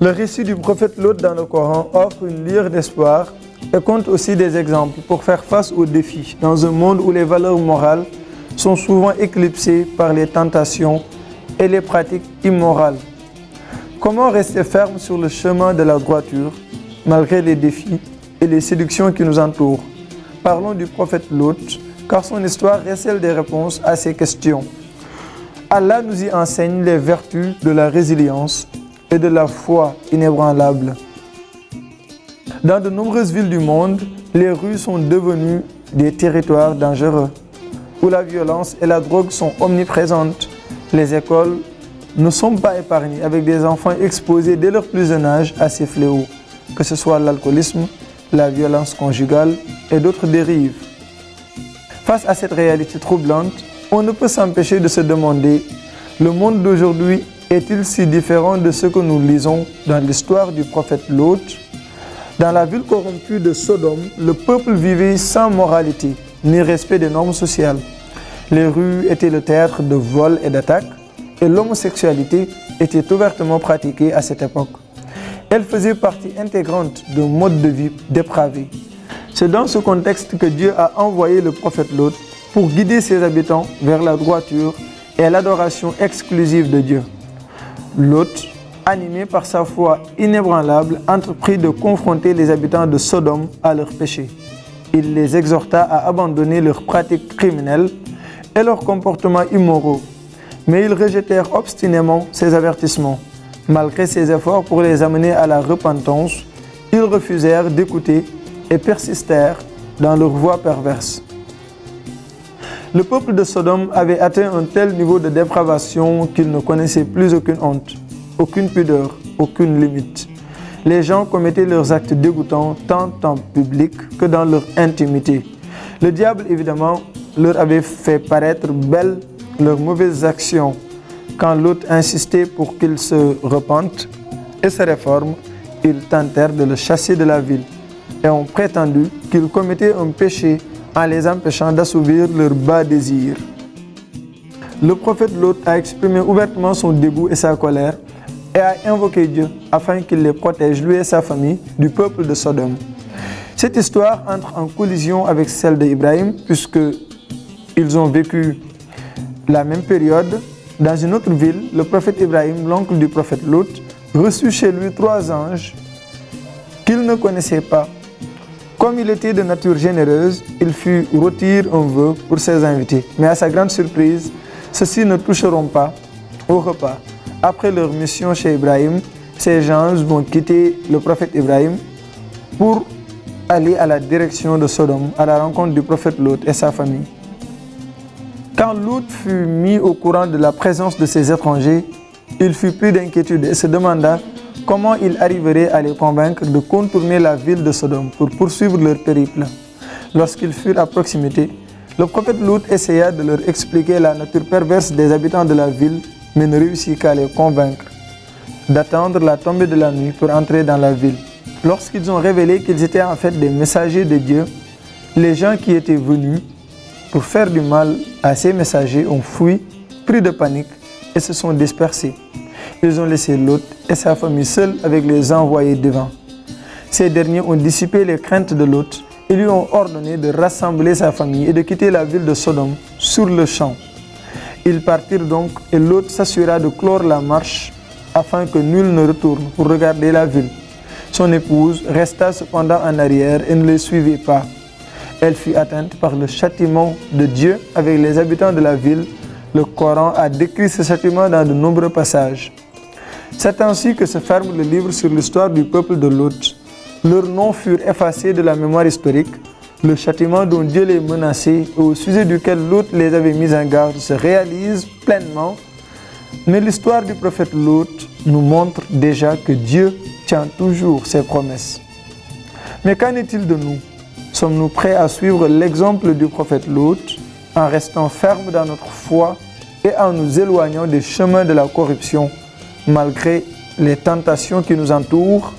Le récit du prophète Lot dans le Coran offre une lueur d'espoir et compte aussi des exemples pour faire face aux défis dans un monde où les valeurs morales sont souvent éclipsées par les tentations et les pratiques immorales. Comment rester ferme sur le chemin de la droiture malgré les défis et les séductions qui nous entourent? Parlons du prophète Lot, car son histoire recèle des réponses à ces questions. Allah nous y enseigne les vertus de la résilience et de la foi inébranlable. Dans de nombreuses villes du monde, les rues sont devenues des territoires dangereux, où la violence et la drogue sont omniprésentes. Les écoles ne sont pas épargnées, avec des enfants exposés dès leur plus jeune âge à ces fléaux, que ce soit l'alcoolisme, la violence conjugale et d'autres dérives. Face à cette réalité troublante, on ne peut s'empêcher de se demander, le monde d'aujourd'hui est-il si différent de ce que nous lisons dans l'histoire du prophète Lot? Dans la ville corrompue de Sodome, le peuple vivait sans moralité, ni respect des normes sociales. Les rues étaient le théâtre de vols et d'attaques, et l'homosexualité était ouvertement pratiquée à cette époque. Elle faisait partie intégrante d'un mode de vie dépravé. C'est dans ce contexte que Dieu a envoyé le prophète Lot pour guider ses habitants vers la droiture et l'adoration exclusive de Dieu. Lot, animé par sa foi inébranlable, entreprit de confronter les habitants de Sodome à leurs péchés. Il les exhorta à abandonner leurs pratiques criminelles et leurs comportements immoraux. Mais ils rejetèrent obstinément ces avertissements. Malgré ses efforts pour les amener à la repentance, ils refusèrent d'écouter et persistèrent dans leur voie perverse. Le peuple de Sodome avait atteint un tel niveau de dépravation qu'il ne connaissait plus aucune honte, aucune pudeur, aucune limite. Les gens commettaient leurs actes dégoûtants tant en public que dans leur intimité. Le diable, évidemment, leur avait fait paraître belles leurs mauvaises actions. Quand Lot insistait pour qu'ils se repentent et se réforment, ils tentèrent de le chasser de la ville et ont prétendu qu'il commettait un péché en les empêchant d'assouvir leurs bas désirs. Le prophète Lot a exprimé ouvertement son dégoût et sa colère et a invoqué Dieu afin qu'il les protège, lui et sa famille, du peuple de Sodome. Cette histoire entre en collision avec celle d'Ibrahim puisqu'ils ont vécu la même période. Dans une autre ville, le prophète Ibrahim, l'oncle du prophète Lot, reçut chez lui 3 anges qu'il ne connaissait pas. Comme il était de nature généreuse, il fit rôtir un vœu pour ses invités. Mais à sa grande surprise, ceux-ci ne toucheront pas au repas. Après leur mission chez Ibrahim, ces anges vont quitter le prophète Ibrahim pour aller à la direction de Sodome, à la rencontre du prophète Lot et sa famille. Quand Lot fut mis au courant de la présence de ces étrangers, il fut pris d'inquiétude et se demanda comment il arriverait à les convaincre de contourner la ville de Sodome pour poursuivre leur périple. Lorsqu'ils furent à proximité, le prophète Lot essaya de leur expliquer la nature perverse des habitants de la ville, mais ne réussit qu'à les convaincre d'attendre la tombée de la nuit pour entrer dans la ville. Lorsqu'ils ont révélé qu'ils étaient en fait des messagers de Dieu, les gens qui étaient venus pour faire du mal à ces messagers ont fui, pris de panique et se sont dispersés. Ils ont laissé Lot et sa famille seuls avec les envoyés devant. Ces derniers ont dissipé les craintes de Lot et lui ont ordonné de rassembler sa famille et de quitter la ville de Sodome sur le champ. Ils partirent donc et Lot s'assura de clore la marche afin que nul ne retourne pour regarder la ville. Son épouse resta cependant en arrière et ne les suivait pas. Elle fut atteinte par le châtiment de Dieu avec les habitants de la ville. Le Coran a décrit ce châtiment dans de nombreux passages. C'est ainsi que se ferme le livre sur l'histoire du peuple de Lot. Leurs noms furent effacés de la mémoire historique. Le châtiment dont Dieu les menaçait et au sujet duquel Lot les avait mis en garde se réalise pleinement. Mais l'histoire du prophète Lot nous montre déjà que Dieu tient toujours ses promesses. Mais qu'en est-il de nous? Sommes-nous prêts à suivre l'exemple du prophète Lot en restant fermes dans notre foi et en nous éloignant des chemins de la corruption malgré les tentations qui nous entourent?